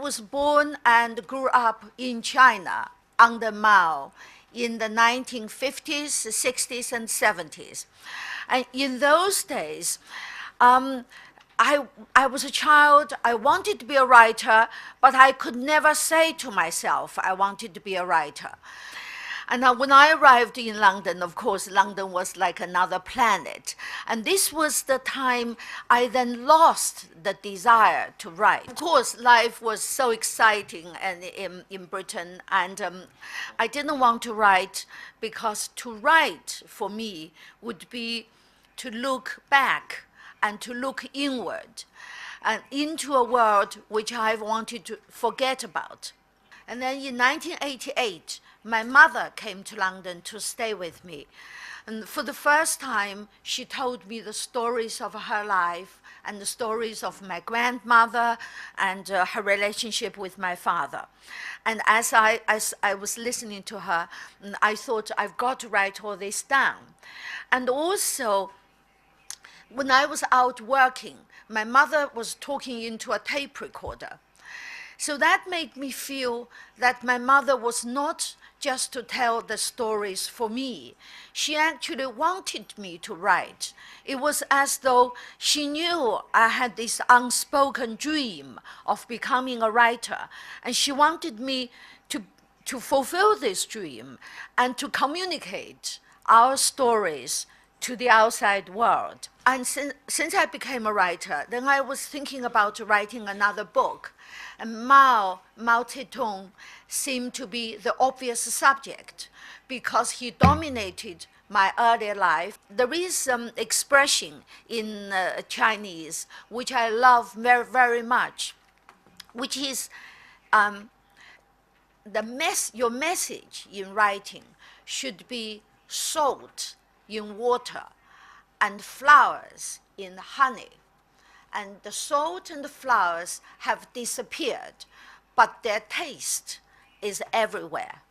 was born and grew up in China under Mao in the 1950s, 60s, and 70s. And in those days, I was a child, I wanted to be a writer, but I could never say to myself I wanted to be a writer. And when I arrived in London, of course, London was like another planet. And this was the time I then lost the desire to write. Of course, life was so exciting and in Britain, and I didn't want to write because to write for me would be to look back and to look inward and into a world which I wanted to forget about. And then in 1988, my mother came to London to stay with me. And for the first time, she told me the stories of her life and the stories of my grandmother and her relationship with my father. And as I was listening to her, I thought, I've got to write all this down. And also, when I was out working, my mother was talking into a tape recorder. So that made me feel that my mother was not just to tell the stories for me. She actually wanted me to write. It was as though she knew I had this unspoken dream of becoming a writer, and she wanted me to fulfill this dream and to communicate our stories to the outside world. And since I became a writer, then I was thinking about writing another book. And Mao Zedong seemed to be the obvious subject because he dominated my early life. There is some expression in Chinese which I love very, very much, which is your message in writing should be salt in water and flowers in honey. And the salt and the flowers have disappeared, but their taste is everywhere.